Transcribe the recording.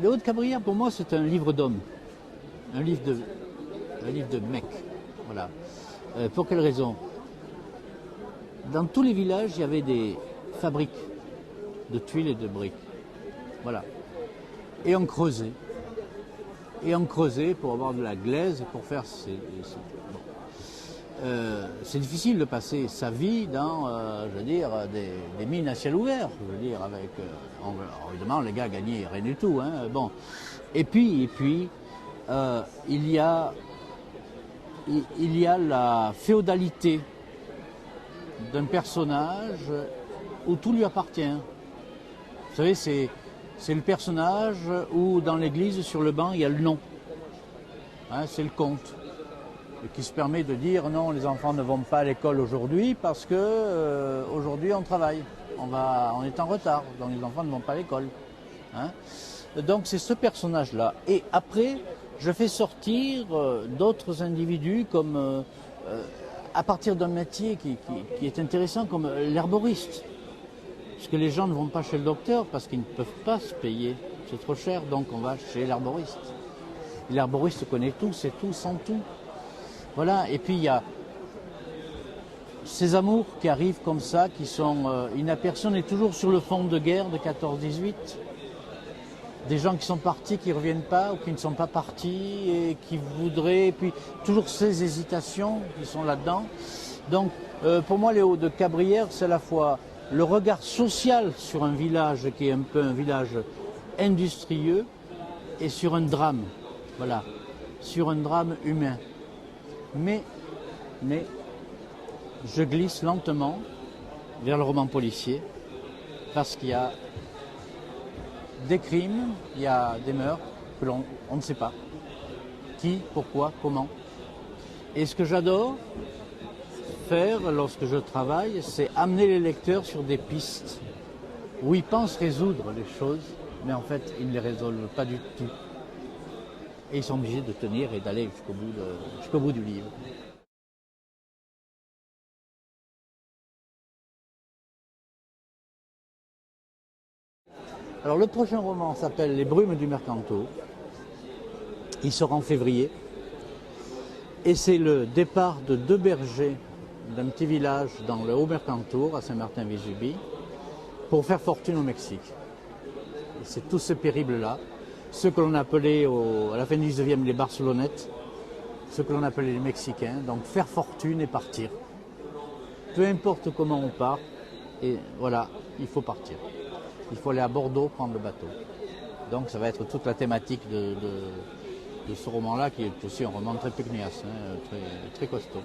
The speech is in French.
Les Hauts-de-Cabrières, pour moi, c'est un livre d'homme, un livre de mec. Voilà. Pour quelle raison? Dans tous les villages, il y avait des fabriques de tuiles et de briques. Voilà. Et on creusait. Et on creusait pour avoir de la glaise et pour faire ces c'est difficile de passer sa vie dans, je veux dire, des mines à ciel ouvert. Je veux dire, avec, évidemment, les gars gagnaient rien du tout. Hein, bon. Et puis, il y a la féodalité d'un personnage où tout lui appartient. Vous savez, c'est le personnage où, dans l'église, sur le banc, il y a le nom. Hein, c'est le comte. Et qui se permet de dire non, les enfants ne vont pas à l'école aujourd'hui parce que aujourd'hui on travaille, on est en retard, donc les enfants ne vont pas à l'école. Hein. Donc c'est ce personnage-là. Et après, je fais sortir d'autres individus comme à partir d'un métier qui est intéressant comme l'herboriste. Parce que les gens ne vont pas chez le docteur parce qu'ils ne peuvent pas se payer, c'est trop cher, donc on va chez l'herboriste. L'herboriste connaît tout, sait tout, sent tout. Voilà, et puis il y a ces amours qui arrivent comme ça, qui sont inaperçus. On est toujours sur le fond de guerre de 14-18. Des gens qui sont partis, qui ne reviennent pas, ou qui ne sont pas partis, et qui voudraient, et puis toujours ces hésitations qui sont là-dedans. Donc pour moi, les Hauts-de-Cabrières, c'est à la fois le regard social sur un village qui est un peu un village industrieux, et sur un drame, voilà, sur un drame humain. Mais je glisse lentement vers le roman policier parce qu'il y a des crimes, il y a des meurtres que on ne sait pas. Qui, pourquoi, comment. Et ce que j'adore faire lorsque je travaille, c'est amener les lecteurs sur des pistes où ils pensent résoudre les choses, mais en fait, ils ne les résolvent pas du tout. Et ils sont obligés de tenir et d'aller jusqu'au bout du livre. Alors le prochain roman s'appelle Les Brumes du Mercantour. Il sort en février. Et c'est le départ de deux bergers d'un petit village dans le Haut-Mercantour, à Saint-Martin-Vésubie, pour faire fortune au Mexique. Et c'est tout ce périple-là. Ceux que l'on appelait à la fin du 19e les Barcelonettes, ceux que l'on appelait les Mexicains, donc faire fortune et partir. Peu importe comment on part, et voilà, il faut partir. Il faut aller à Bordeaux prendre le bateau. Donc ça va être toute la thématique de ce roman-là, qui est aussi un roman très pugnace, hein, très costaud.